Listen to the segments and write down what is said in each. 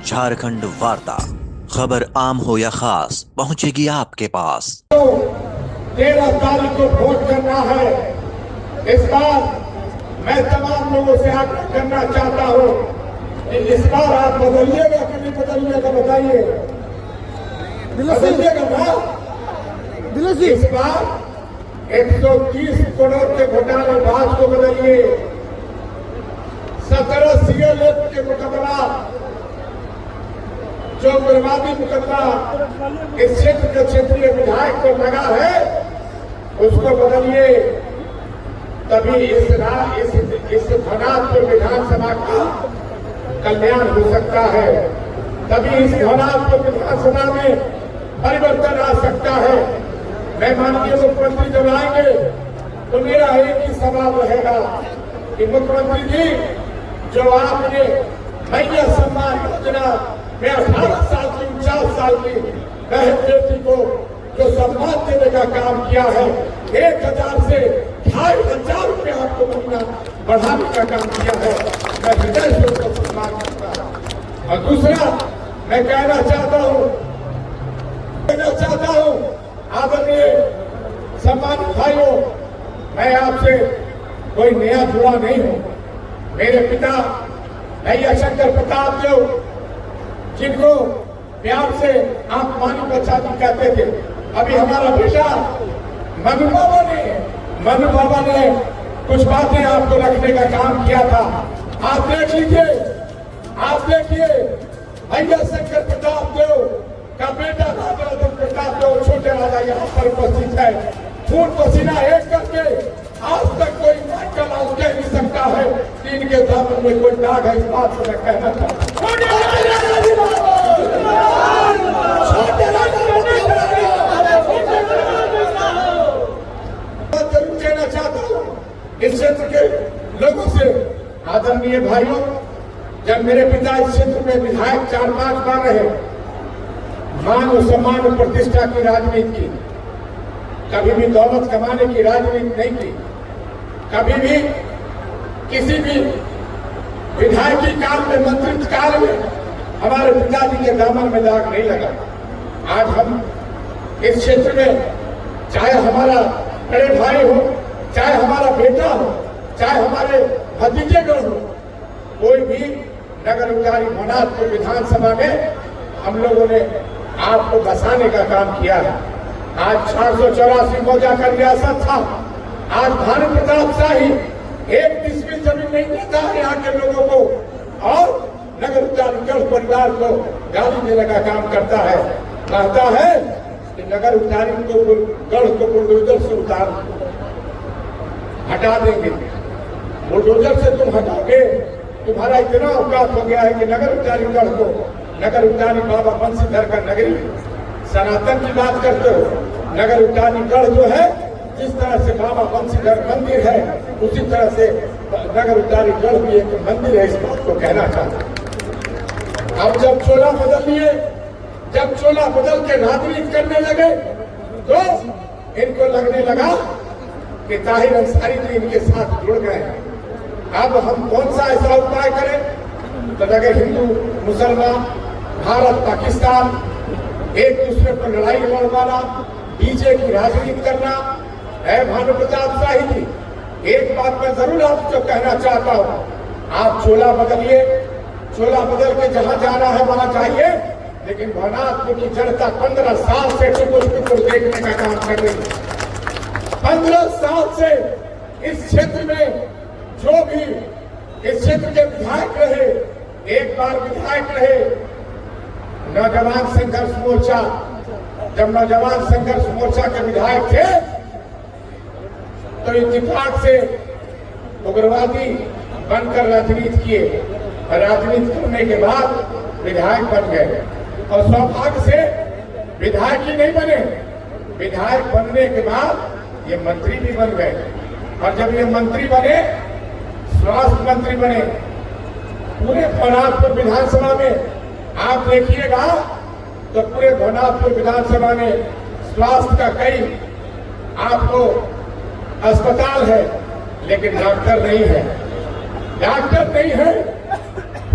झारखंड वार्ता, खबर आम हो या खास पहुंचेगी आपके पास। 13 तारीख को वोट करना है। इस बार मैं तमाम लोगों से आग्रह करना चाहता हूं कि इस बार आप बदलिएगा कि नहीं बदलिएगा, बताइए। बदलिएगा ना? इस बार 130 करोड़ के घोटालेबाज को बदलिए। 17 CLF के मुकदमा, जो बर्बादी मुकदमा इस क्षेत्र के क्षेत्रीय विधायक को लगा है, उसको बदलिए। तभी इस भनाथपुर विधानसभा का कल्याण हो सकता है। तभी इस भनाथपुर विधानसभा में परिवर्तन आ सकता है। मैं माननीय मुख्यमंत्री जब आएंगे तो मेरा एक ही सवाल रहेगा कि मुख्यमंत्री जी, जो आपने मैया सम्मान योजना में 18 साल की 49 साल की बहन बेटी को जो सम्मान देने का काम किया है, 1000 से 2500 रुपये आपको महीना बढ़ाने का काम किया है, मैं हृदय से उसको सम्मान करता हूँ। और दूसरा मैं कहना चाहता हूँ आदरणीय सम्मानित भाइयों, मैं आपसे कोई नया जुड़ा नहीं हूँ। मेरे पिता भैया शंकर प्रताप देव, जिनको प्यार से आप मानी बच्चा जी कहते थे, अभी हमारा बेटा मनु बाबा ने कुछ बातें आपको रखने का काम किया था। आप देख लीजिए, आप देखिए, भैया शंकर प्रताप देव का बेटा राजा प्रताप देव, छोटे राजा यहाँ पर उपस्थित है। खून पसीना एक करके आज तक कोई माइकल आज कह नहीं सकता है कि इनके दामन में कोई दाग है। इस बात को मैं कहना चाहता हूँ। जरूर कहना चाहता हूँ इस क्षेत्र के लोगों से, आदरणीय भाइयों, जब मेरे पिता इस क्षेत्र में विधायक 4-5 बार रहे, मान और सम्मान और प्रतिष्ठा की राजनीति की, कभी भी दौलत कमाने की राजनीति नहीं की। कभी भी किसी भी विधायकी काल में, मंत्री काल में हमारे पिताजी के दामन में दाग नहीं लगा। आज हम इस क्षेत्र में, चाहे हमारा बड़े भाई हो, चाहे हमारा बेटा हो, चाहे हमारे भतीजेगण हो, कोई भी नगर उजारी भनाथपुर विधानसभा में हम लोगों ने आपको बसाने का काम किया है। आज 484 मौजा का रियासत था, आज भानु प्रताप शाही 1 डिसमिल जमीन नहीं देता है यहाँ के लोगों को, और नगर उजारी परिवार को गाली देने का काम करता है। कहता है कि नगर उजारी को, गढ़ को बुलडोजर से हटा देंगे। बुलडोजर से तुम हटाओगे, तुम्हारा इतना औकात हो गया है कि नगर उजारी गढ़ को, नगर उजारी बाबा बंशीधर का नगरी सनातन की बात करते हो। नगर उजारी गढ़ जो है, जिस तरह से बाबा बंशीधर मंदिर है, उसी तरह से नगर उजारी गढ़ भी एक मंदिर है। इस बात को कहना चाहता हूँ। अब जब चोला बदल लिए, जब चोला बदल के राजनीति करने लगे, तो इनको लगने लगा कि ताहिर अंसारी जी इनके साथ जुड़ गए। अब हम कौन सा ऐसा उपाय करें? तो लगे हिंदू मुसलमान, भारत पाकिस्तान, एक दूसरे पर लड़ाई लड़वाना, डीजे की राजनीति करना है। भानु प्रताप शाही जी, एक बात मैं जरूर आपको कहना चाहता हूँ, आप चोला बदलिए। चोला बदल के जहाँ जाना है वहाँ जाइए, लेकिन भनाथपुर की जनता 15 साल से टुकुर देखने का काम कर रही है। 15 साल से इस क्षेत्र में जो भी इस क्षेत्र के विधायक रहे, एक बार विधायक रहे नौजवान संघर्ष मोर्चा, जब नौजवान संघर्ष मोर्चा के विधायक थे तो इत्तेफाक से उग्रवादी बनकर राजनीति किए। राजनीति करने के बाद विधायक बन गए, और सौभाग्य से विधायक ही नहीं बने, विधायक बनने के बाद ये मंत्री भी बन गए। और जब ये मंत्री बने, स्वास्थ्य मंत्री बने, पूरे भनाथपुर विधानसभा में आप देखिएगा तो पूरे भनाथपुर विधानसभा में स्वास्थ्य का कई आपको अस्पताल है, लेकिन डॉक्टर नहीं है, डॉक्टर नहीं है।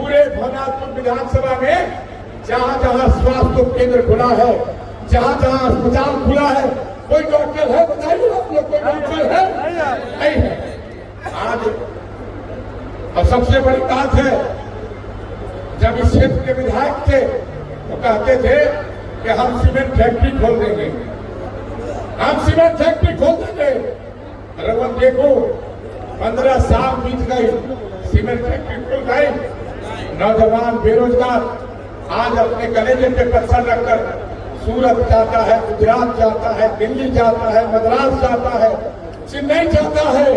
पूरे भवनाथपुर विधानसभा में जहां जहां स्वास्थ्य केंद्र खुला है, जहां जहां अस्पताल खुला है, कोई डॉक्टर है बताइए आप लोग, कोई डॉक्टर है? नहीं है। आज और सबसे बड़ी बात है, जब इस क्षेत्र के विधायक थे तो कहते थे कि हम सीमेंट फैक्ट्री खोल देंगे, हम सीमेंट फैक्ट्री खोल देंगे। अरे वो देखो 15 साल बीत गई, सीमेंट फैक्ट्री खुल गई, नौजवान बेरोजगार आज अपने कलेजे पे पत्थर रखकर सूरत जाता है, गुजरात जाता है, दिल्ली जाता है, मद्रास जाता है, चेन्नई जाता है।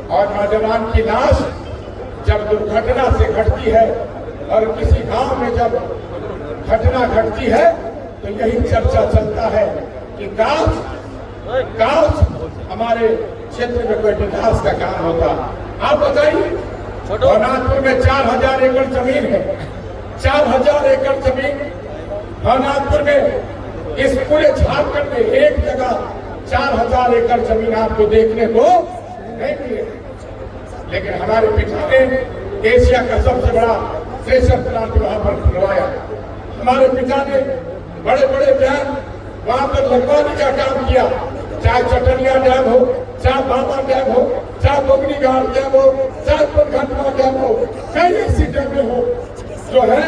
और नौजवान की लाश जब दुर्घटना से घटती है और किसी गांव में जब घटना घटती है तो यही चर्चा चलता है कि काश हमारे क्षेत्र में कोई विकास का काम होता। आप बताइए, भवनाथपुर में 4000 एकड़ जमीन है, 4000 एकड़ जमीन भवनाथपुर में। इस पूरे झारखंड में एक जगह 4000 एकड़ जमीन आपको देखने को नहीं मिलेगी। लेकिन हमारे पिता ने एशिया का सबसे बड़ा प्रेशर प्लांट वहां पर खुलवाया। हमारे पिता ने बड़े बड़े डैम वहां पर लगवाने का काम किया, चाहे चटनिया डैम हो, चाहे बाबा डैम हो, चाहे बोगनी घाट डैम हो, चाहे परघटना डैम हो, कई ऐसी डैम हो जो है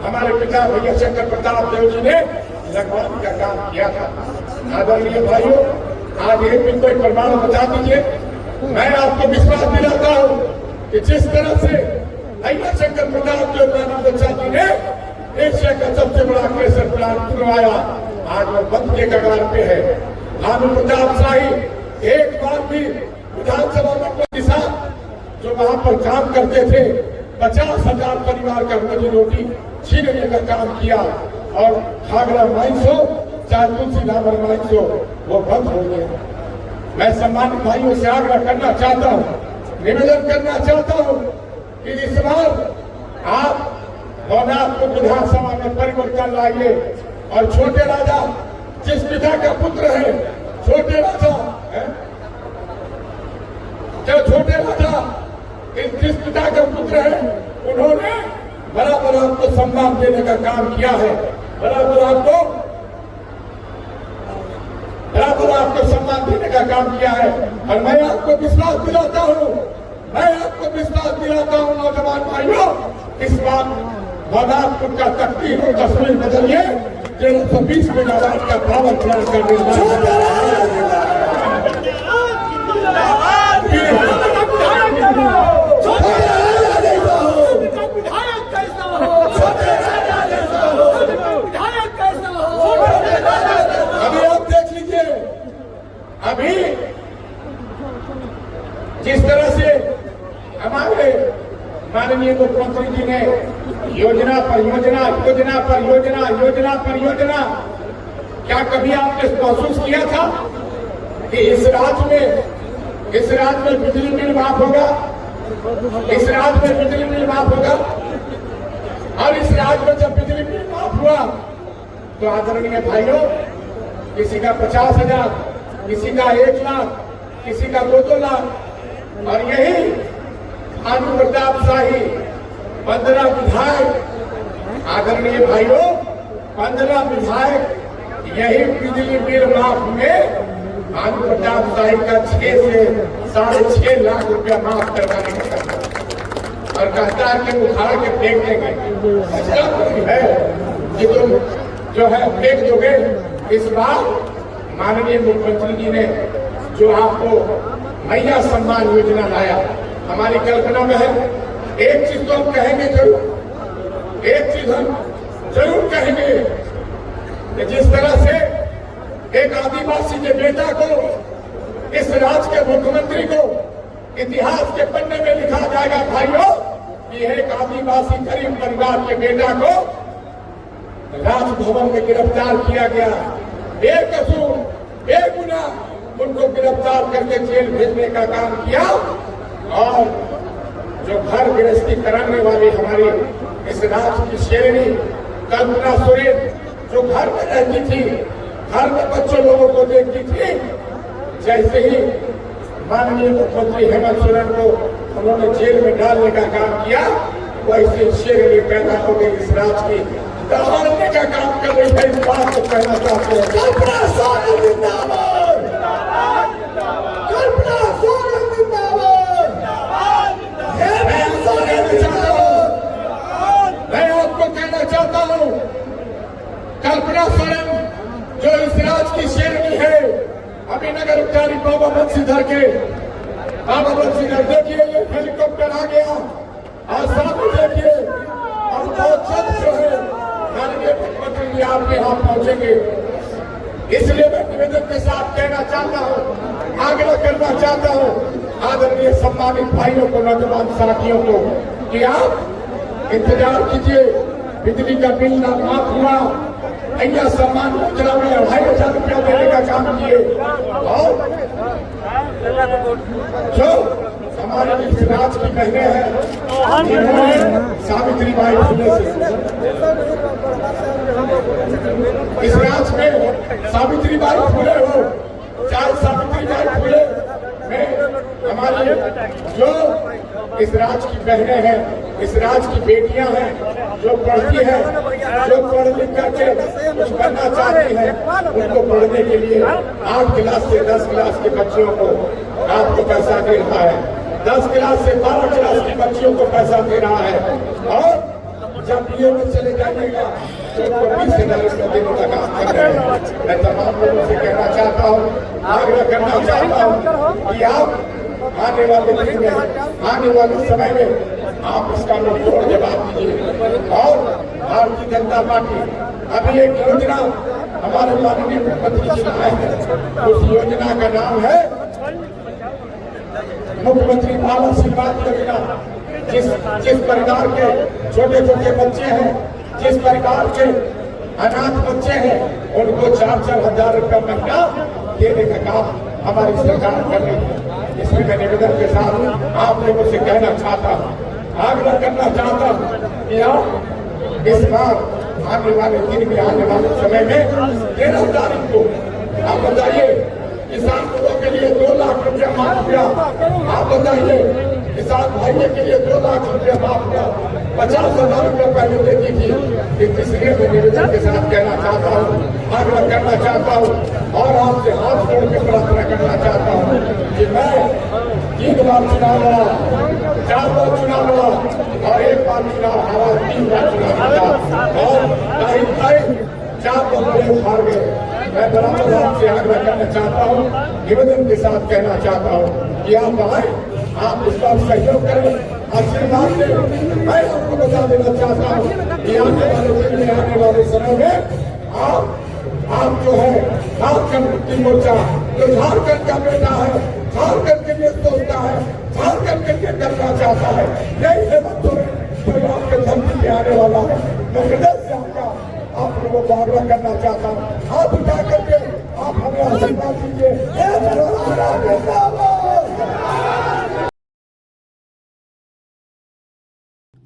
हमारे पिता भैया शंकर प्रताप देव जी ने लगवाने का काम किया था। आदरणीय भाइयों, आज एक भी कोई प्रमाण बता दीजिए। मैं आपको विश्वास दिलाता हूँ कि जिस तरह से भैया शंकर प्रताप देव जी ने एशिया का सबसे बड़ा प्रेशर प्लांट खुलवाया, आज वो बंद के कगार पे है। लालू प्रताप शाही एक बार भी विधानसभा में दिशा जो वहां पर काम करते थे, 50,000 परिवार का रोजी रोटी छीनने का काम किया। और घाघरा माइंस हो चाहे तुलसीधाम माइंस हो, वो बंद हो गए। मैं सम्मानित भाइयों से आग्रह करना चाहता हूँ, निवेदन करना चाहता हूँ कि इस बार आप भवनाथपुर विधानसभा में परिवर्तन लाइए और छोटे राजा जिस पिता का पुत्र है, छोटे राजा है, जो छोटे राजा जिस पिता का पुत्र है, उन्होंने बराबर आपको सम्मान देने का काम किया है, बराबर आपको सम्मान देने का काम किया है। और मैं आपको विश्वास दिलाता हूँ, नौजवान भाइयों, इस बार भवनाथपुर का तस्वीर बदलिए, 1320 मेगावाट का पावर प्लांट का निर्माण। अभी आप देख लीजिए, अभी जिस तरह से हमारे माननीय मुख्यमंत्री जी ने योजना पर योजना, क्या कभी आपने महसूस किया था कि इस राज्य में बिजली बिल माफ होगा, इस राज्य में बिजली बिल माफ होगा? और इस राज्य में जब बिजली बिल माफ हुआ तो आदरणीय भाइयों, किसी का 50,000, किसी का 1 लाख, किसी का 2-2 लाख। और यही लालू प्रताप शाही 15 विधायक, आदरणीय भाइयों, 15 विधायक यही बिजली बिल माफ में लालू प्रताप शाही का 6 से 6.5 लाख रुपया माफ करवाने का करता और कहता है कि उखाड़ के फेंक देंगे। ऐसा कोई है कि तुम जो है फेंक दोगे? इस बार माननीय मुख्यमंत्री जी ने जो आपको मैया सम्मान योजना लाया, हमारी कल्पना में है। एक चीज तो हम कहेंगे जरूर, एक चीज हम जरूर कहेंगे कि जिस तरह से एक आदिवासी के बेटा को, इस राज्य के मुख्यमंत्री को इतिहास के पन्ने में लिखा जाएगा भाइयों कि एक आदिवासी गरीब परिवार के बेटा को राजभवन में गिरफ्तार किया गया, बेकसूर, बेगुनाह उनको गिरफ्तार करके जेल भेजने का काम किया। और जो घर गृहस्थी कराने वाली हमारी इस राज्य की शेरनी कल्पना सोरेन, जो घर में रहती थी, घर में बच्चों लोगों को देखती थी, जैसे ही माननीय मुख्यमंत्री हेमंत सोरेन को उन्होंने जेल में डालने का काम किया, वैसे शेरनी पैदा हो गई इस राज की, दहाड़ने का काम कर रही है। इस बात को कहना चाहते हैं, कल्पना सोरेन जिंदाबाद, कल्पना सोरेन जिंदाबाद। मैं आपको कहना चाहता हूँ, कल्पना सोरेन जो इस राज की शेरनी है, अभी नगर उपचारी बाबा बंशीधर के, बाबा बंशीधर देखिए ये हेलीकॉप्टर आ गया, और सामने देखिए, और बहुत जल्द जो है माननीय मुख्यमंत्री जी आपके यहाँ पहुंचेंगे। इसलिए मैं निवेदन के साथ कहना चाहता हूँ, आग्रह करना चाहता हूँ आदरणीय सम्मानित भाइयों को, नौजवान साथियों को, कि आप इंतजार कीजिए। बिजली का बिल ना माफ हुआ, अय्या सम्मान योजना में 2,500 रुपया देने का काम किए, और जो हमारे इस राज की बहनें हैं, सावित्री बाई फुले से, इस राज में सावित्री बाई फुले हो, चाहे सावित्री बाई फुले में हमारी जो इस राज की बहनें हैं, इस राज की बेटियां हैं, जो पढ़ती हैं, जो पढ़ लिख करके कुछ बनना चाहती हैं, उनको पढ़ने के लिए 8 क्लास से 10 क्लास के बच्चों को आपको पैसा दे रहा है, 10 क्लास से 12 क्लास की बच्चियों को पैसा दे रहा है, और जब बीए में चले जाइएगा तो 20,000 रुपये देने का काम कर रहे हैं। मैं तमाम लोगों से कहना चाहता हूँ, आग्रह करना चाहता हूँ कि आप आने वाले दिन में, आने वाले समय में आप इसका मुंहतोड़ जवाब दीजिए। और भारतीय जनता पार्टी अभी एक योजना हमारे माननीय मुख्यमंत्री जी लाए हैं, उस योजना का नाम है मुख्यमंत्री बाल आशीर्वाद योजना। जिस परिवार के छोटे छोटे बच्चे हैं, जिस परिवार के अनाथ बच्चे हैं, उनको 4-4 हजार रुपया महीना देने का काम हमारी सरकार कर रही है। इसमें मैं निवेदन के साथ आप लोगों से कहना चाहता हूँ, आग्रह करना चाहता हूँ कि आप इस बार आने वाले दिन में, आने वाले समय में 13 तारीख को आप बताइए, किसान लोगों के लिए 2 लाख रुपया माफ किया। आप बताइए, किसान भाइयों के लिए 2 लाख रुपया माफ किया, 50,000 रुपया पहले देती थी। इसलिए मैं निवेदन के साथ कहना चाहता हूँ, आग्रह करना चाहता हूँ, और आपसे हाथ जोड़ के प्रार्थना करना चाहता हूँ कि मैं 3 बार चुनाव लड़ा, 4 बार चुनाव लड़ा, और 1 बार चुनाव हारा, 3 बार चुनाव लड़ा, और 4 बार हार गए। मैं बराबर आपसे आग्रह करना चाहता हूँ, निवेदन के साथ कहना चाहता हूँ कि आप आए, आप इस बार सहयोग करें, आशीर्वाद दें। मैं आपको बता देना चाहता हूँ कि आने वाले दिन में, आने वाले समय में आप जो है झारखंड मुक्ति मोर्चा, जो झारखंड का बेटा है, झारखंड के लिए सोचता है, झारखंड के लिए करना चाहता है, यही हेमंत सोरेन जो आपके धरती पे आने वाला है। मैं हृदय से आप लोगों को आग्रह करना चाहता हूँ, हाथ उठा करके आप हमें आशीर्वाद दीजिए।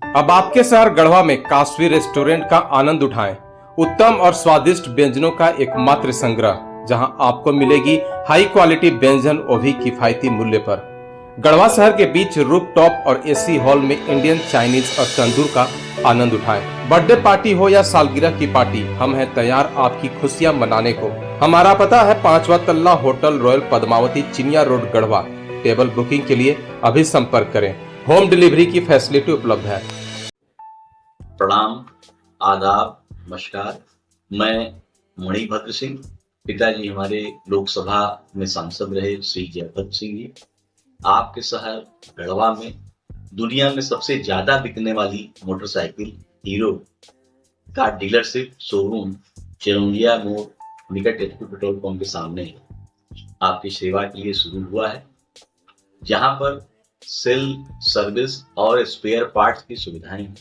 अब आपके शहर गढ़वा में काशवी रेस्टोरेंट का आनंद उठाएं। उत्तम और स्वादिष्ट व्यंजनों का एकमात्र संग्रह, जहां आपको मिलेगी हाई क्वालिटी व्यंजन, वो भी किफायती मूल्य पर। गढ़वा शहर के बीच रूफटॉप और एसी हॉल में इंडियन, चाइनीज और तंदूर का आनंद उठाएं। बर्थडे पार्टी हो या सालगिरह की पार्टी, हम हैं तैयार आपकी खुशियां मनाने को। हमारा पता है 5वां तल्ला होटल रॉयल पद्मावती, चिनिया रोड, गढ़वा। टेबल बुकिंग के लिए अभी संपर्क करें। होम डिलीवरी की फैसिलिटी उपलब्ध है। प्रणाम, आदाब, नमस्कार। मैं मणिभद्र सिंह, पिताजी हमारे लोकसभा में सांसद रहे श्री जयभद्र सिंह जी। आपके शहर गढ़वा में दुनिया में सबसे ज्यादा बिकने वाली मोटरसाइकिल हीरो का डीलरशिप शोरूम चिरौंजिया मोड़ निकट एचपी पेट्रोल पंप के सामने आपकी सेवा के लिए शुरू हुआ है, जहां पर सेल, सर्विस और स्पेयर पार्ट्स की सुविधाएं हैं।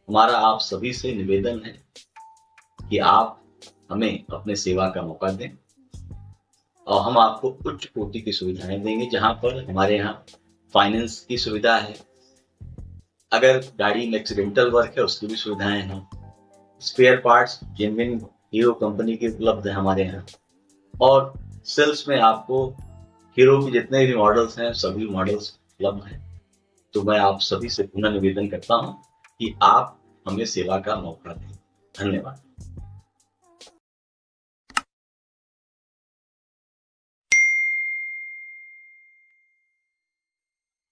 हमारा आप सभी से निवेदन है कि आप हमें अपने सेवा का मौका दें और हम आपको उच्च कोटि की सुविधाएं देंगे, जहां पर हमारे यहाँ फाइनेंस की सुविधा है, अगर गाड़ी में एक्सीडेंटल वर्क है उसकी भी सुविधाएं हैं, spare parts genuine Hero company के उपलब्ध है हमारे यहाँ, और सेल्स में आपको हीरो के जितने भी मॉडल्स हैं सभी मॉडल्स उपलब्ध है। तो मैं आप सभी से पुनः निवेदन करता हूं कि आप हमें सेवा का मौका दें। धन्यवाद।